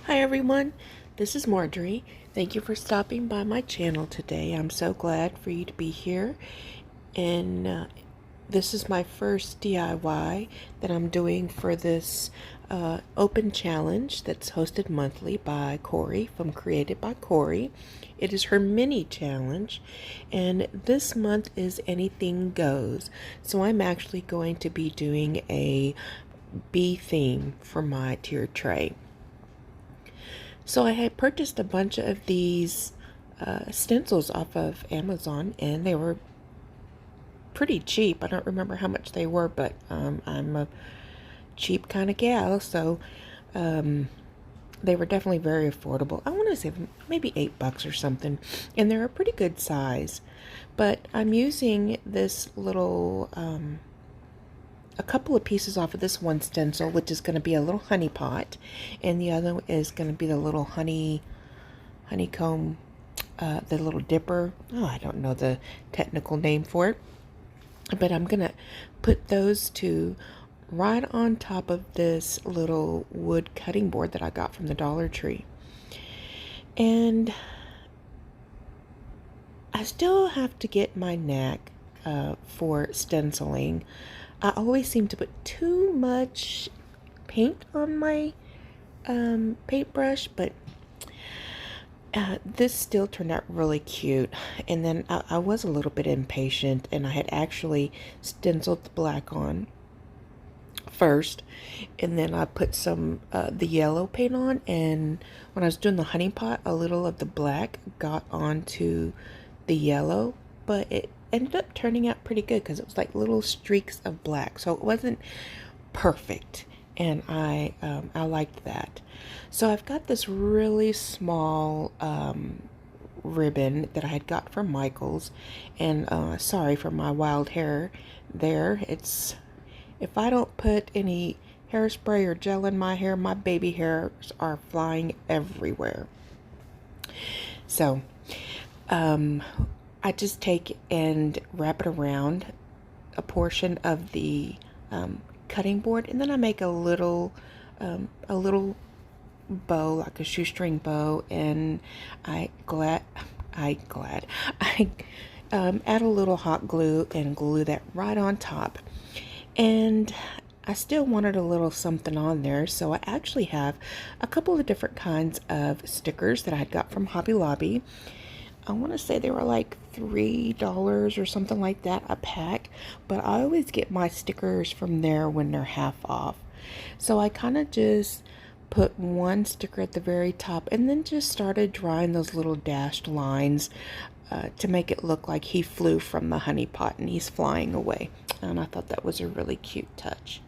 Hi everyone, this is Marjorie. Thank you for stopping by my channel today. I'm so glad for you to be here. And this is my first DIY that I'm doing for this open challenge that's hosted monthly by Corie from Created by Corie. It is her mini challenge, and this month is anything goes. So I'm actually going to be doing a bee theme for my tier tray. So I had purchased a bunch of these stencils off of Amazon, and they were pretty cheap. I don't remember how much they were, but I'm a cheap kind of gal, so they were definitely very affordable. I want to say maybe $8 or something, and they're a pretty good size. But I'm using this little a couple of pieces off of this one stencil, which is going to be a little honey pot, and the other is going to be the little honeycomb, the little dipper. Oh, I don't know the technical name for it, but I'm going to put those two right on top of this little wood cutting board that I got from the Dollar Tree. And I still have to get my knack for stenciling. I always seem to put too much paint on my paintbrush, but this still turned out really cute. And then I was a little bit impatient, and I had actually stenciled the black on first, and then I put some the yellow paint on, and when I was doing the honey pot, a little of the black got onto the yellow, but it ended up turning out pretty good because it was like little streaks of black, so it wasn't perfect, and I liked that. So I've got this really small ribbon that I had got from Michael's, and sorry for my wild hair there. It's, if I don't put any hairspray or gel in my hair, my baby hairs are flying everywhere. So I just take and wrap it around a portion of the cutting board, and then I make a little bow, like a shoestring bow, and I add a little hot glue and glue that right on top. And I still wanted a little something on there, so I actually have a couple of different kinds of stickers that I had got from Hobby Lobby. I want to say they were like $3 or something like that a pack, but I always get my stickers from there when they're half off. So I kind of just put one sticker at the very top, and then just started drawing those little dashed lines to make it look like he flew from the honey pot and he's flying away. And I thought that was a really cute touch.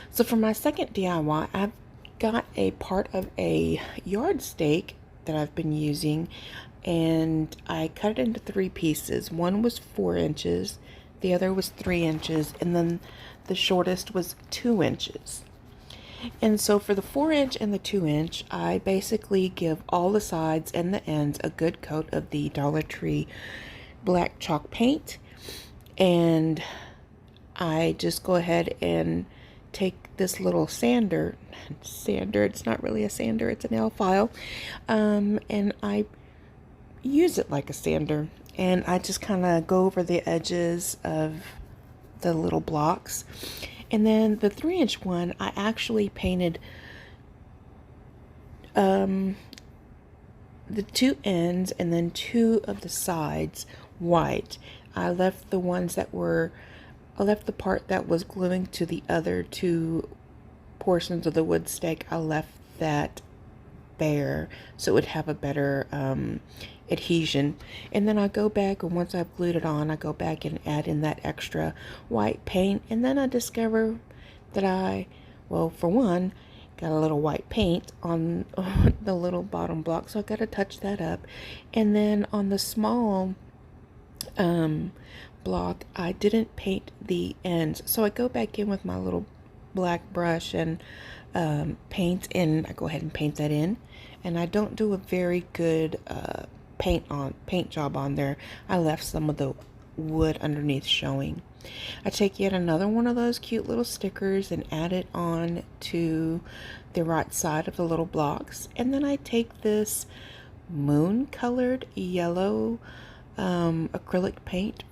So for my second DIY, I've got a part of a yard stake that I've been using, and I cut it into 3 pieces. One was 4 inches, the other was 3 inches, and then the shortest was 2 inches. And so for the 4-inch and the 2-inch, I basically give all the sides and the ends a good coat of the Dollar Tree black chalk paint, and I just go ahead and take this little sander, it's not really a sander, it's a nail file, and I use it like a sander, and I just kind of go over the edges of the little blocks. And then the 3-inch one, I actually painted the 2 ends and then 2 of the sides white. I left the part that was gluing to the other 2 portions of the wood stake, I left that bare so it would have a better adhesion. And then I go back, and once I've glued it on, I go back and add in that extra white paint, and then I discover that well, for one, got a little white paint on the little bottom block, so I got to touch that up. And then on the small block, I didn't paint the ends, so I go back in with my little black brush and paint, and I go ahead and paint that in. And I don't do a very good paint job on there. I left some of the wood underneath showing. I take yet another one of those cute little stickers and add it on to the right side of the little blocks. And then I take this moon colored yellow acrylic paint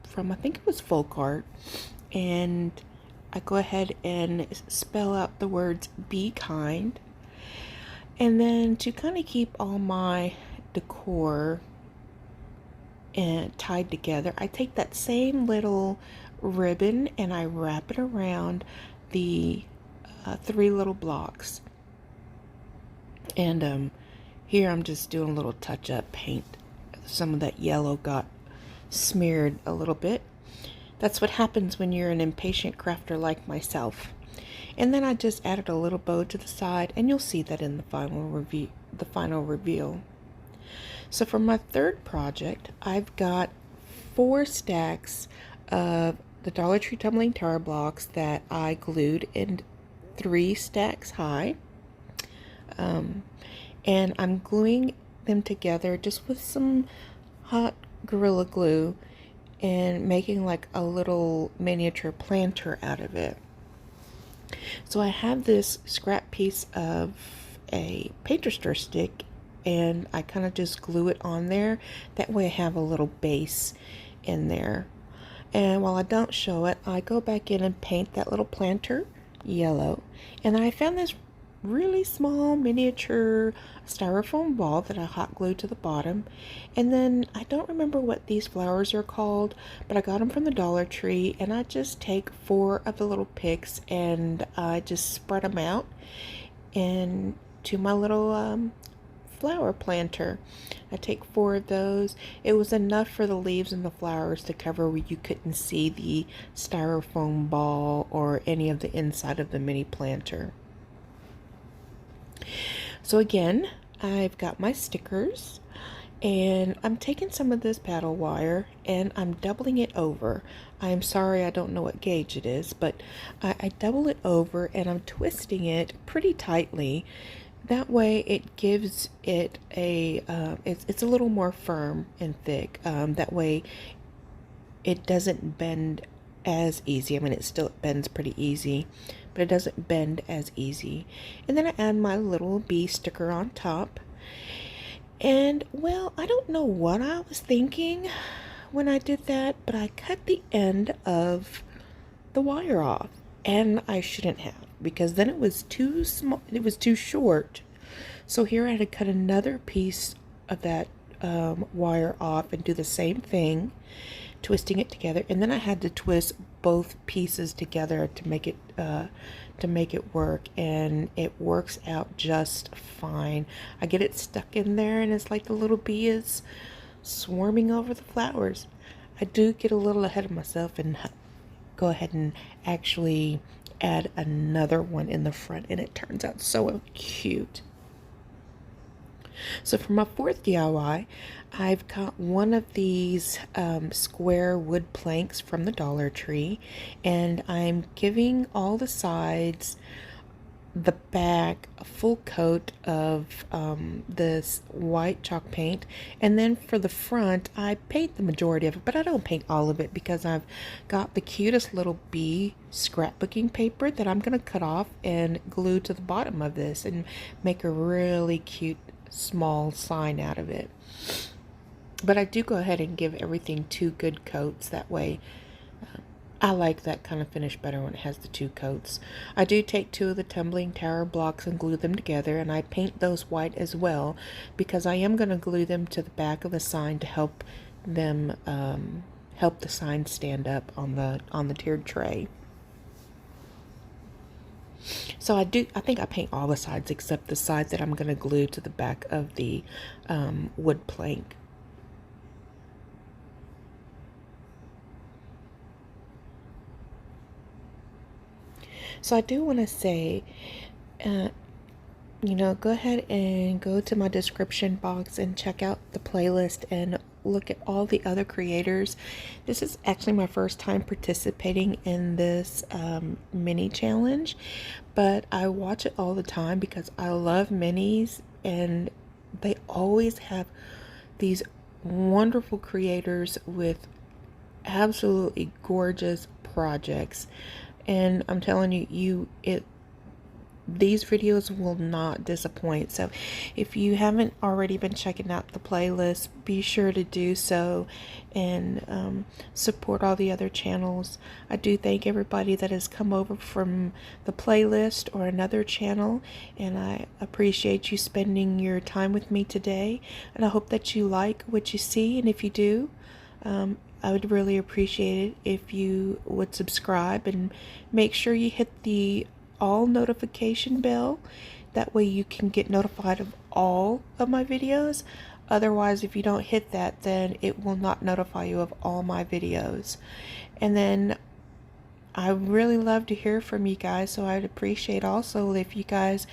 from, I think it was Folk Art, and I go ahead and spell out the words "be kind." And then to kind of keep all my decor and tied together, I take that same little ribbon and I wrap it around the 3 little blocks. And here I'm just doing a little touch-up paint. Some of that yellow got smeared a little bit. That's what happens when you're an impatient crafter like myself. And then I just added a little bow to the side, and you'll see that in the final reveal. So for my third project, I've got 4 stacks of the Dollar Tree tumbling tower blocks that I glued in 3 stacks high. And I'm gluing them together just with some hot Gorilla Glue and making like a little miniature planter out of it. So I have this scrap piece of a painter stir stick, and I kind of just glue it on there. That way I have a little base in there. And while I don't show it, I go back in and paint that little planter yellow. And then I found this really small miniature styrofoam ball that I hot glued to the bottom. And then I don't remember what these flowers are called, but I got them from the Dollar Tree, and I just take 4 of the little picks and I just spread them out into my little flower planter. I take 4 of those. It was enough for the leaves and the flowers to cover where you couldn't see the styrofoam ball or any of the inside of the mini planter. So again, I've got my stickers, and I'm taking some of this paddle wire and I'm doubling it over. I'm sorry, I don't know what gauge it is, but I double it over and I'm twisting it pretty tightly. That way it gives it a, it's a little more firm and thick. That way it doesn't bend as easy. I mean, it still bends pretty easy, but it doesn't bend as easy. And then I add my little bee sticker on top. And well, I don't know what I was thinking when I did that, but I cut the end of the wire off, and I shouldn't have, because then it was too small, it was too short. So here I had to cut another piece of that wire off and do the same thing, twisting it together, and then I had to twist both pieces together to make it work, and it works out just fine. I get it stuck in there, and it's like the little bee is swarming over the flowers. I do get a little ahead of myself and go ahead and actually add another one in the front, and it turns out so cute. So for my fourth DIY, I've got one of these square wood planks from the Dollar Tree, and I'm giving all the sides, the back, a full coat of this white chalk paint, and then for the front I paint the majority of it, but I don't paint all of it because I've got the cutest little bee scrapbooking paper that I'm going to cut off and glue to the bottom of this and make a really cute small sign out of it. But I do go ahead and give everything 2 good coats. That way I like that kind of finish better when it has the 2 coats. I do take 2 of the tumbling tower blocks and glue them together, and I paint those white as well because I am going to glue them to the back of the sign to help them help the sign stand up on the tiered tray. So I think I paint all the sides except the side that I'm going to glue to the back of the wood plank. So I do want to say, go ahead and go to my description box and check out the playlist and look at all the other creators. This is actually my first time participating in this mini challenge, but I watch it all the time because I love minis, and they always have these wonderful creators with absolutely gorgeous projects, and I'm telling you, these videos will not disappoint. So if you haven't already been checking out the playlist, be sure to do so, and support all the other channels. I do thank everybody that has come over from the playlist or another channel, and I appreciate you spending your time with me today, and I hope that you like what you see. And if you do, I would really appreciate it if you would subscribe and make sure you hit the all notification bell. That way you can get notified of all of my videos. Otherwise, if you don't hit that, then it will not notify you of all my videos. And then I really love to hear from you guys, so I'd appreciate also if you guys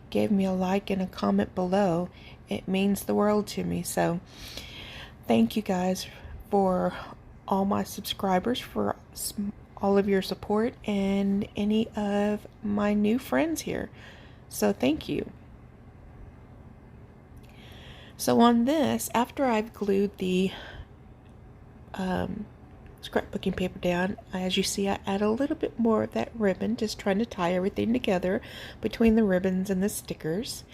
gave me a like and a comment below. It means the world to me. So thank you guys for all my subscribers, for all of your support, and any of my new friends here. So thank you. So on this, after I've glued the scrapbooking paper down, as you see, I add a little bit more of that ribbon, just trying to tie everything together between the ribbons and the stickers.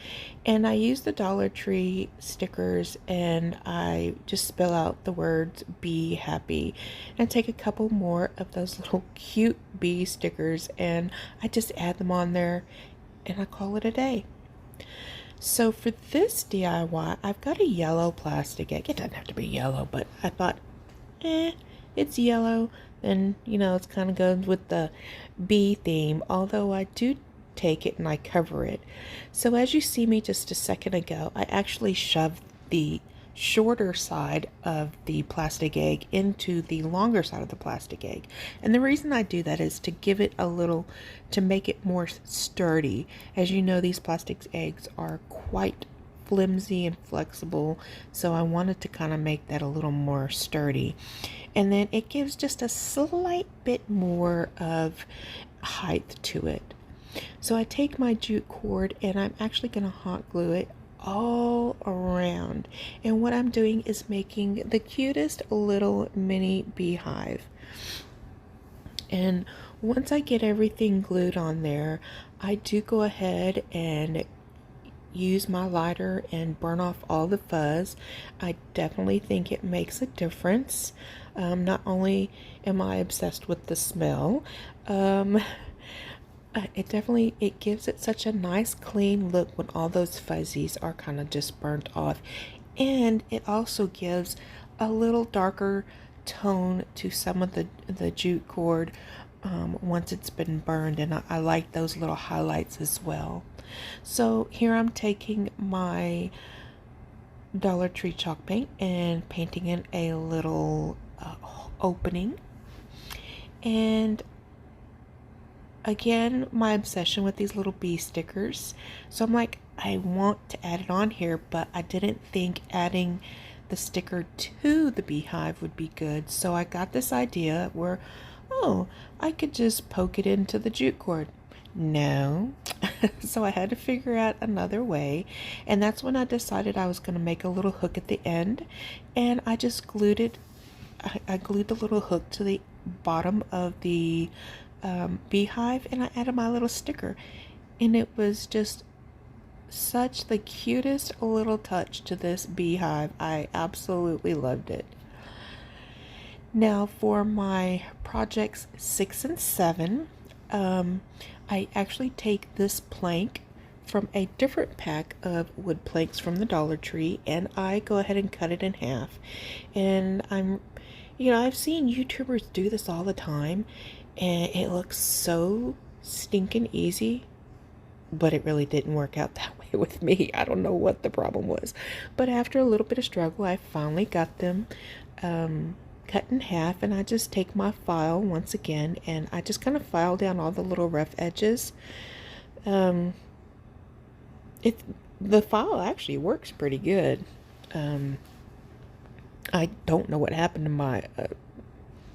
And I use the Dollar Tree stickers, and I just spell out the words "be happy," and take a couple more of those little cute bee stickers, and I just add them on there, and I call it a day. So for this DIY, I've got a yellow plastic egg. It doesn't have to be yellow, but I thought, it's yellow, then it's kind of goes with the bee theme, although I do take it and I cover it. So as you see me just a second ago, I actually shoved the shorter side of the plastic egg into the longer side of the plastic egg, and the reason I do that is to give it a little, to make it more sturdy. As you know, these plastic eggs are quite flimsy and flexible, so I wanted to kind of make that a little more sturdy, and then it gives just a slight bit more of height to it. So I take my jute cord and I'm actually going to hot glue it all around, and what I'm doing is making the cutest little mini beehive. And once I get everything glued on there, I do go ahead and use my lighter and burn off all the fuzz. I definitely think it makes a difference. Not only am I obsessed with the smell, it gives it such a nice clean look when all those fuzzies are kind of just burnt off, and it also gives a little darker tone to some of the jute cord once it's been burned, and I like those little highlights as well. So here I'm taking my Dollar Tree chalk paint and painting in a little opening, and again, my obsession with these little bee stickers. So I'm like, I want to add it on here, but I didn't think adding the sticker to the beehive would be good. So I got this idea where, oh, I could just poke it into the jute cord. No. So I had to figure out another way, and that's when I decided I was going to make a little hook at the end, and I just glued it. I glued the little hook to the bottom of the beehive, and I added my little sticker, and it was just such the cutest little touch to this beehive. I absolutely loved it. Now for my projects 6 and 7, I actually take this plank from a different pack of wood planks from the Dollar Tree, and I go ahead and cut it in half. And I've seen YouTubers do this all the time, and it looks so stinking easy, but it really didn't work out that way with me. I don't know what the problem was, but after a little bit of struggle, I finally got them cut in half, and I just take my file once again, and I just kind of file down all the little rough edges. The file actually works pretty good. I don't know what happened to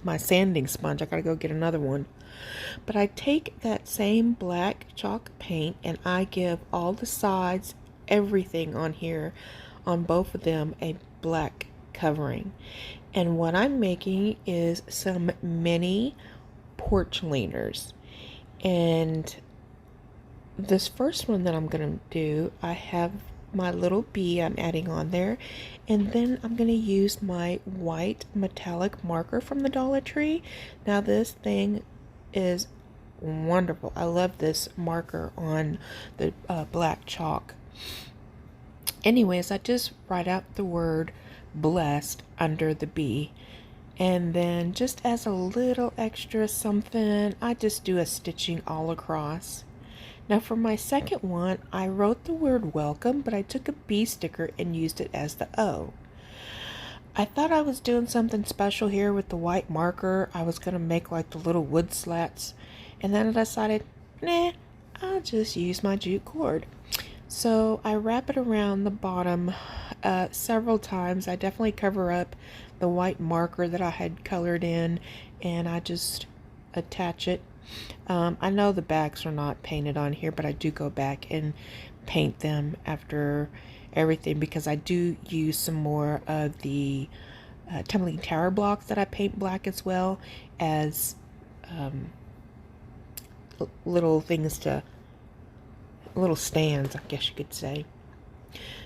my sanding sponge. I gotta go get another one. But I take that same black chalk paint and I give all the sides, everything on here, on both of them, a black covering. And what I'm making is some mini porch leaners. And this first one that I'm going to do, I have my little bee I'm adding on there, and then I'm going to use my white metallic marker from the Dollar Tree. Now this thing is wonderful. I love this marker on the black chalk. Anyways, I just write out the word blessed under the bee, and then just as a little extra something, I just do a stitching all across. Now for my second one, I wrote the word welcome, but I took a bee sticker and used it as the O. I thought I was doing something special here with the white marker. I was going to make like the little wood slats, and then I decided, nah, I'll just use my jute cord. So I wrap it around the bottom several times. I definitely cover up the white marker that I had colored in, and I just attach it. I know the backs are not painted on here, but I do go back and paint them after everything, because I do use some more of the tumbling tower blocks that I paint black, as well as little stands, I guess you could say.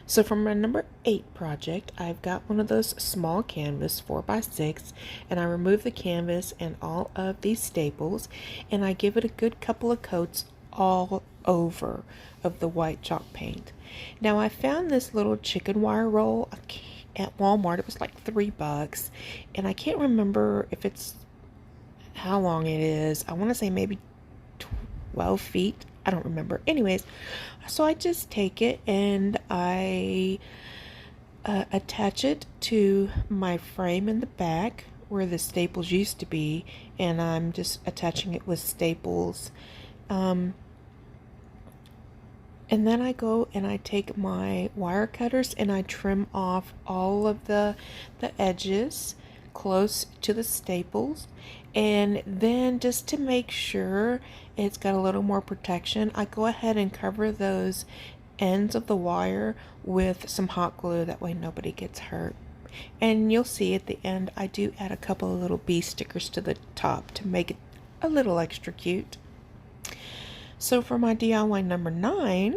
So for my number 8 project, I've got one of those small canvas 4x6, and I remove the canvas and all of these staples, and I give it a good couple of coats all over of the white chalk paint. Now I found this little chicken wire roll at Walmart. It was like $3, and I can't remember if it's how long it is. I want to say maybe 12 feet. I don't remember. Anyways, so I just take it and I attach it to my frame in the back where the staples used to be, and I'm just attaching it with staples. And then I go and I take my wire cutters and I trim off all of the edges close to the staples, and then just to make sure it's got a little more protection, I go ahead and cover those ends of the wire with some hot glue. That way nobody gets hurt. And you'll see at the end I do add a couple of little bee stickers to the top to make it a little extra cute. So for my DIY number 9,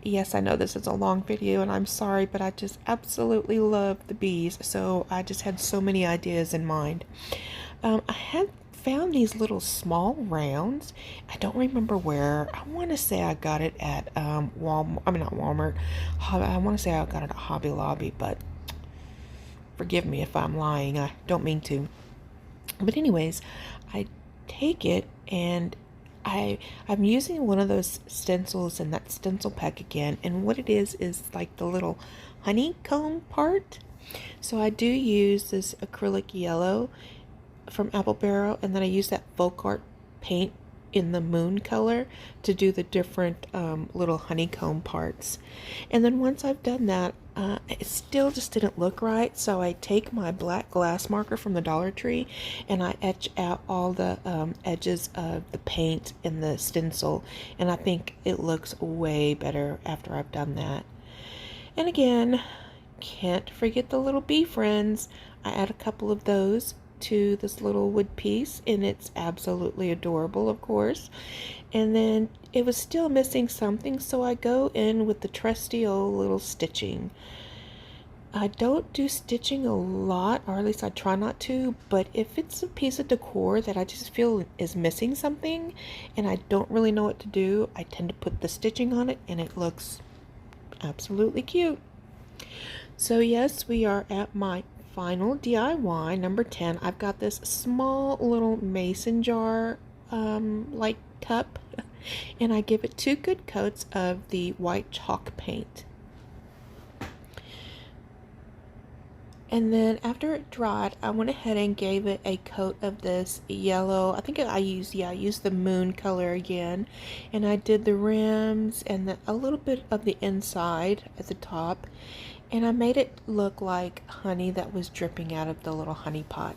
yes, I know this is a long video and I'm sorry, but I just absolutely love the bees, so I just had so many ideas in mind. I had found these little small rounds. I don't remember where. I want to say I got it at Walmart. I mean, not Walmart. I want to say I got it at Hobby Lobby, but forgive me if I'm lying. I don't mean to. But anyways, I take it and I'm using one of those stencils in that stencil pack again, and what it is like the little honeycomb part. So I do use this acrylic yellow from Apple Barrel, and then I use that folk art paint in the moon color to do the different little honeycomb parts. And then once I've done that, it still just didn't look right, so I take my black glass marker from the Dollar Tree and I etch out all the edges of the paint in the stencil, and I think it looks way better after I've done that. And again, can't forget the little bee friends. I add a couple of those to this little wood piece, and it's absolutely adorable, of course. And then it was still missing something, so I go in with the trusty old little stitching. I don't do stitching a lot, or at least I try not to, but if it's a piece of decor that I just feel is missing something and I don't really know what to do, I tend to put the stitching on it and it looks absolutely cute. So yes, we are at my final DIY, number 10. I've got this small little mason jar like cup, and I give it 2 good coats of the white chalk paint. And then after it dried, I went ahead and gave it a coat of this yellow. I think I used the moon color again, and I did the rims and a little bit of the inside at the top. And I made it look like honey that was dripping out of the little honey pot.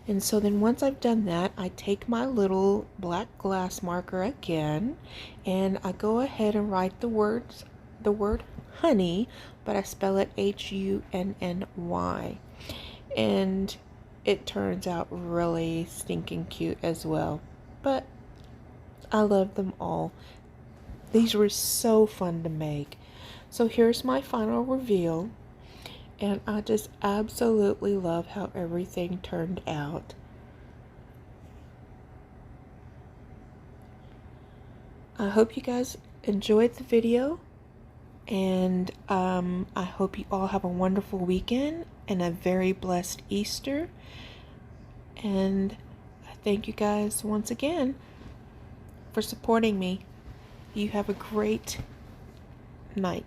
And so then once I've done that, I take my little black glass marker again, and I go ahead and write the word Honey, but I spell it Hunny. And it turns out really stinking cute as well. But I love them all. These were so fun to make. So here's my final reveal. And I just absolutely love how everything turned out. I hope you guys enjoyed the video. And I hope you all have a wonderful weekend and a very blessed Easter. And I thank you guys once again for supporting me. You have a great night.